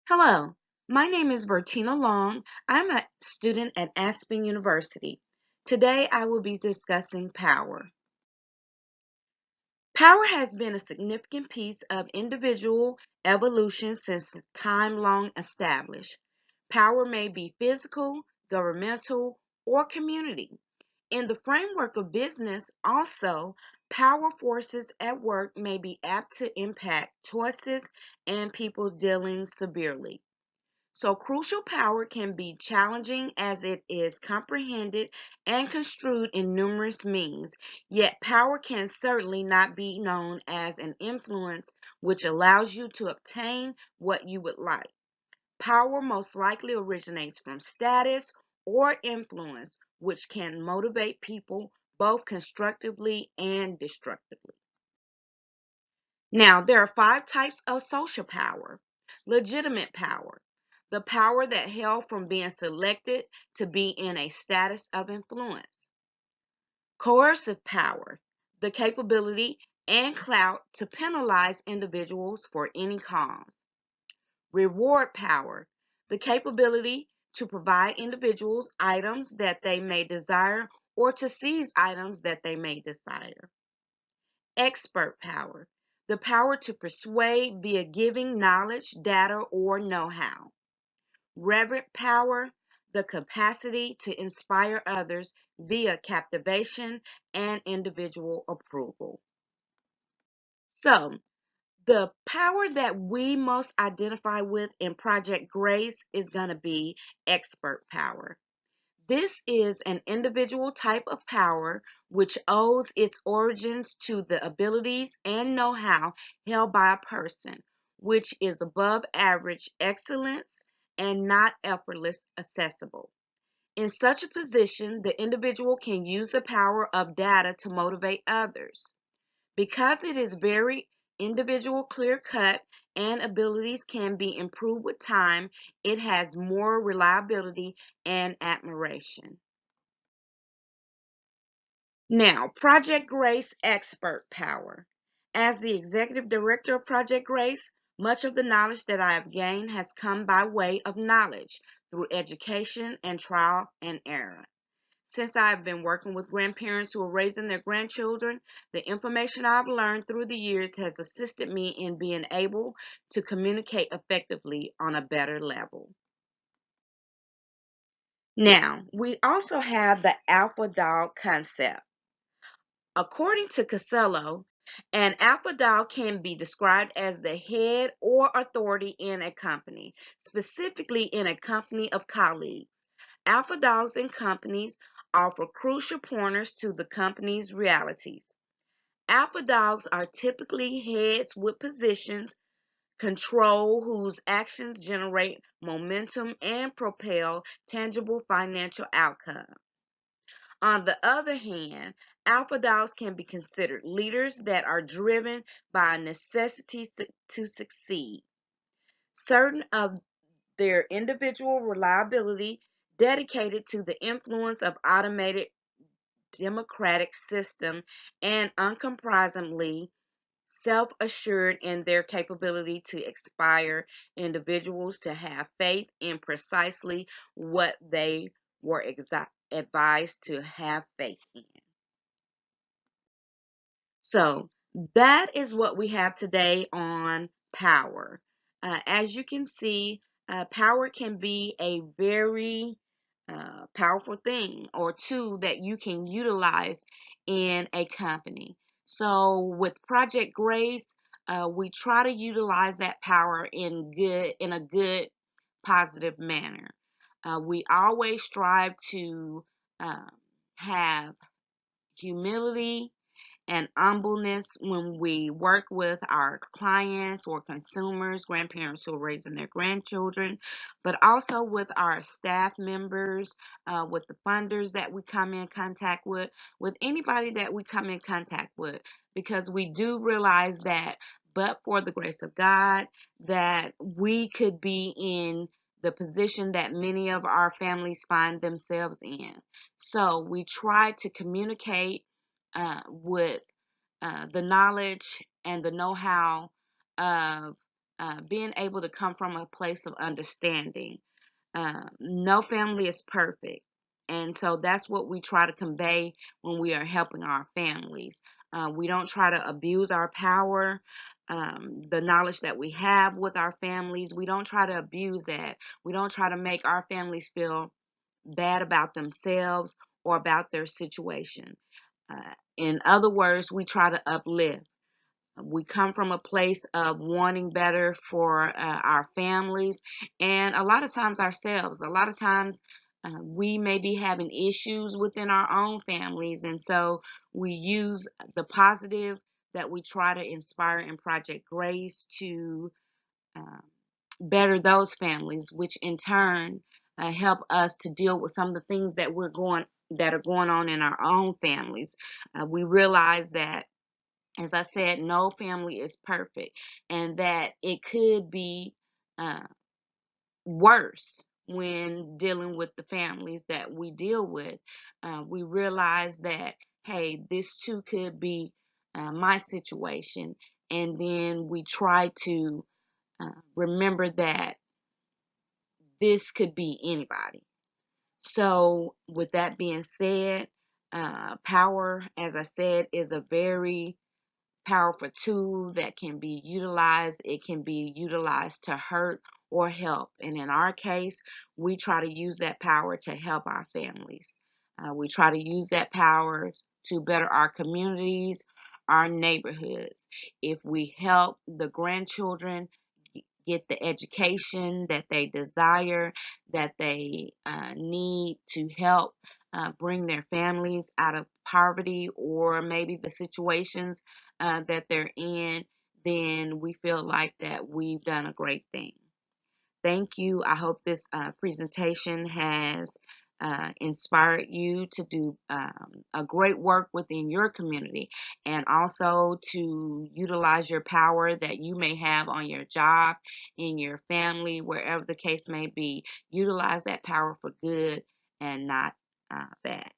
Hello, my name is V.Long. I'm a student at Aspen University. Today I will be discussing power. Power has been a significant piece of individual evolution since time long established. Power may be physical, governmental, or community. In the framework of business, also, power forces at work may be apt to impact choices and people dealing severely. So, crucial power can be challenging as it is comprehended and construed in numerous means, yet, power can certainly not be known as an influence which allows you to obtain what you would like. Power most likely originates from status or influence, which can motivate people both constructively and destructively. Now, there are five types of social power. Legitimate power, the power that held from being selected to be in a status of influence. Coercive power, the capability and clout to penalize individuals for any cause. Reward power, the capability to provide individuals items that they may desire or to seize items that they may desire. Expert power, the power to persuade via giving knowledge, data, or know how. Reverent power, the capacity to inspire others via captivation and individual approval. So, the power that we most identify with in Project Grace is going to be expert power. This is an individual type of power which owes its origins to the abilities and know-how held by a person, which is above average excellence and not effortless accessible. In such a position, the individual can use the power of data to motivate others. Because it is very individual, clear cut, and abilities can be improved with time, it has more reliability and admiration. Now, Project Grace Expert Power. As the executive director of Project Grace, much of the knowledge that I have gained has come by way of knowledge through education and trial and error. Since I've been working with grandparents who are raising their grandchildren, the information I've learned through the years has assisted me in being able to communicate effectively on a better level. Now, we also have the alpha dog concept. According to Costello, an alpha dog can be described as the head or authority in a company, specifically in a company of colleagues. Alpha dogs in companies offer crucial pointers to the company's realities. Alpha dogs are typically heads with positions, control whose actions generate momentum and propel tangible financial outcomes. On the other hand, alpha dogs can be considered leaders that are driven by a necessity to succeed. Certain of their individual reliability dedicated to the influence of automated democratic system and uncompromisingly self-assured in their capability to inspire individuals to have faith in precisely what they were advised to have faith in. So that is what we have today on power. As you can see, power can be a very powerful thing or tool that you can utilize in a company. So with Project Grace, we try to utilize that power in a good, positive manner. We always strive to um, have humility and humbleness when we work with our clients or consumers, grandparents who are raising their grandchildren, but also with our staff members, with the funders that we come in contact with anybody that we come in contact with, because we do realize that, but for the grace of God, that we could be in the position that many of our families find themselves in. So we try to communicate with the knowledge and the know-how of being able to come from a place of understanding. No family is perfect. And so that's what we try to convey when we are helping our families. We don't try to abuse our power, the knowledge that we have with our families. We don't try to abuse that. We don't try to make our families feel bad about themselves or about their situation. In other words, we try to uplift. We come from a place of wanting better for our families and a lot of times ourselves. A lot of times we may be having issues within our own families, and so we use the positive that we try to inspire in Project Grace to uh, better those families, which in turn help us to deal with some of the things that are going on in our own families. We realize that, as I said, no family is perfect, and that it could be uh, worse when dealing with the families that we deal with. We realize that, hey, this too could be my situation, and then we try to remember that this could be anybody. So, with that being said, power, as I said, is a very powerful tool that can be utilized. It can be utilized to hurt or help. And in our case, we try to use that power to help our families. We try to use that power to better our communities, our neighborhoods. If we help the grandchildren get the education that they desire, that they need to help bring their families out of poverty or maybe the situations that they're in, then we feel like that we've done a great thing. Thank you. I hope this presentation has inspired you to do a great work within your community and also to utilize your power that you may have on your job, in your family, wherever the case may be. Utilize that power for good and not bad.